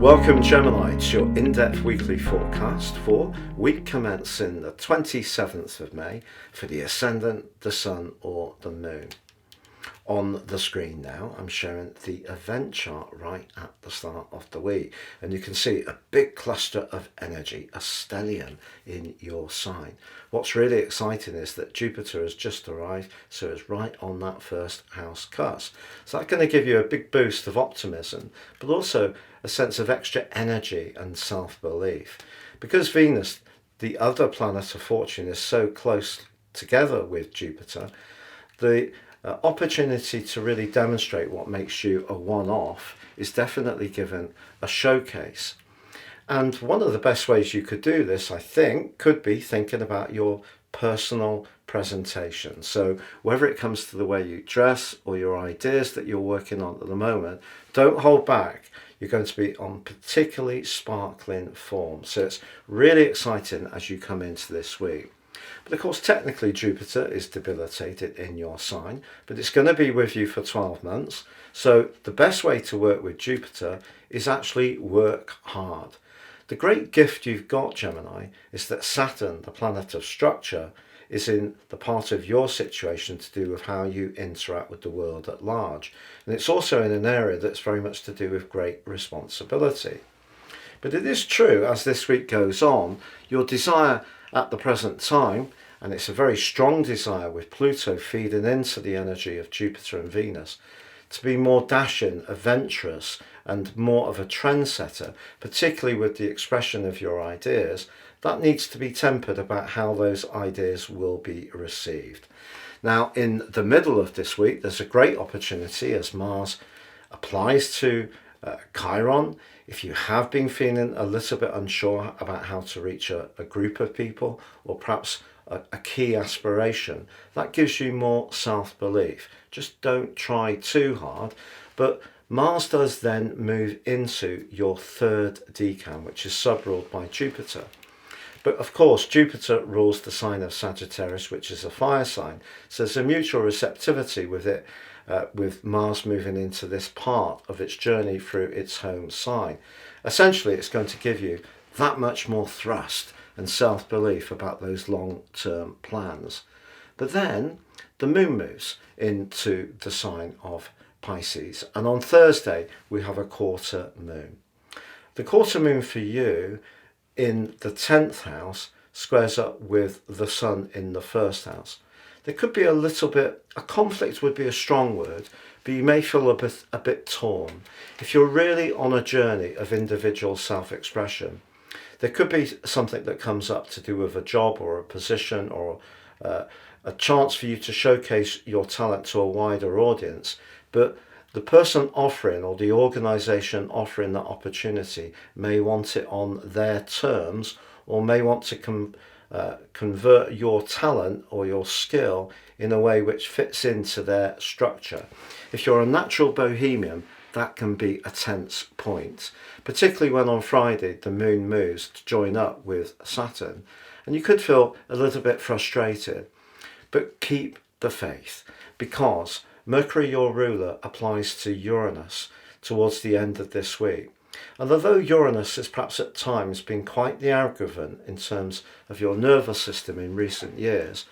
Welcome Gemini to your in-depth weekly forecast for week commencing the 27th of May for the Ascendant, the Sun or the Moon. On the screen now I'm showing the event chart right at the start of the week, and you can see a big cluster of energy, a stellium in your sign. What's really exciting is that Jupiter has just arrived, so it's right on that first house cusp. So that's going to give you a big boost of optimism, but also a sense of extra energy and self-belief. Because Venus, the other planet of fortune, is so close together with Jupiter, the opportunity to really demonstrate what makes you a one-off is definitely given a showcase. And one of the best ways you could do this, I think, could be thinking about your personal presentation. So whether it comes to the way you dress or your ideas that you're working on at the moment, don't hold back. You're going to be on particularly sparkling form. So it's really exciting as you come into this week. But of course, technically Jupiter is debilitated in your sign, but it's going to be with you for 12 months. So the best way to work with Jupiter is actually work hard. The great gift you've got, Gemini, is that Saturn, the planet of structure, is in the part of your situation to do with how you interact with the world at large. And it's also in an area that's very much to do with great responsibility. But it is true, as this week goes on, your desire at the present time, and it's a very strong desire with Pluto feeding into the energy of Jupiter and Venus, to be more dashing, adventurous, and more of a trendsetter, particularly with the expression of your ideas, that needs to be tempered about how those ideas will be received. Now, in the middle of this week, there's a great opportunity as Mars applies to Chiron. If you have been feeling a little bit unsure about how to reach a group of people, or perhaps a key aspiration, that gives you more self-belief. Just don't try too hard. But Mars does then move into your third decan, which is sub-ruled by Jupiter. But of course, Jupiter rules the sign of Sagittarius, which is a fire sign. So there's a mutual receptivity with it, with Mars moving into this part of its journey through its home sign. Essentially, it's going to give you that much more thrust and self-belief about those long-term plans. But then the moon moves into the sign of Pisces, and on Thursday we have a quarter moon. The quarter moon for you in the 10th house squares up with the Sun in the first house. There could be a conflict would be a strong word, but you may feel a bit torn. If you're really on a journey of individual self-expression, there could be something that comes up to do with a job or a position or a chance for you to showcase your talent to a wider audience, but the person offering or the organisation offering that opportunity may want it on their terms, or may want to convert your talent or your skill in a way which fits into their structure. If you're a natural bohemian, that can be a tense point, particularly when on Friday the moon moves to join up with Saturn, and you could feel a little bit frustrated. But keep the faith, because Mercury, your ruler, applies to Uranus towards the end of this week. And although Uranus has perhaps at times been quite the aggravant in terms of your nervous system in recent years,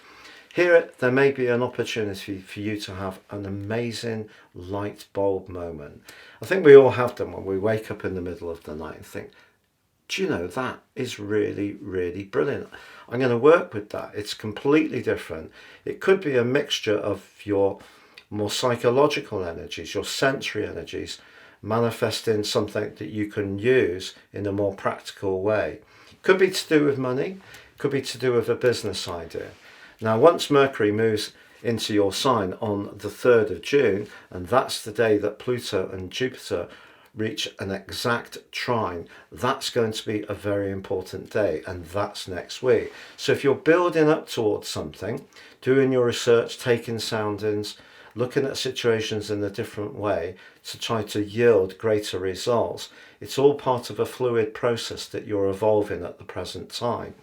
here there may be an opportunity for you to have an amazing light bulb moment. I think we all have them when we wake up in the middle of the night and think, do you know, that is really, really brilliant. I'm going to work with that. It's completely different. It could be a mixture of your more psychological energies, your sensory energies, manifesting something that you can use in a more practical way. Could be to do with money, could be to do with a business idea. Now, once Mercury moves into your sign on the 3rd of June, and that's the day that Pluto and Jupiter reach an exact trine, that's going to be a very important day, and that's next week. So if you're building up towards something, doing your research, taking soundings, looking at situations in a different way to try to yield greater results, it's all part of a fluid process that you're evolving at the present time.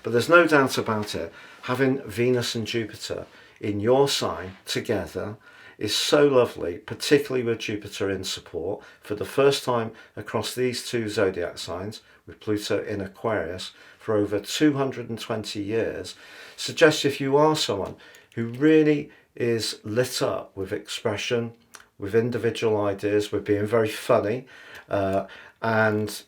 But there's no doubt about it, having Venus and Jupiter in your sign together is so lovely, particularly with Jupiter in support for the first time across these two zodiac signs, with Pluto in Aquarius for over 220 years, suggests if you are someone who really is lit up with expression, with individual ideas, with being very funny, and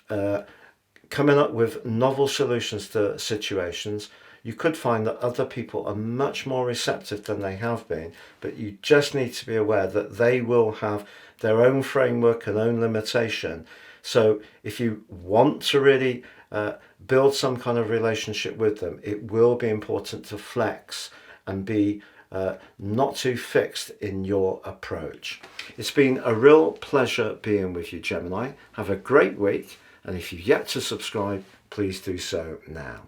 coming up with novel solutions to situations, you could find that other people are much more receptive than they have been, but you just need to be aware that they will have their own framework and own limitation. So if you want to really build some kind of relationship with them, it will be important to flex and be not too fixed in your approach. It's been a real pleasure being with you, Gemini. Have a great week, and if you've yet to subscribe, please do so now.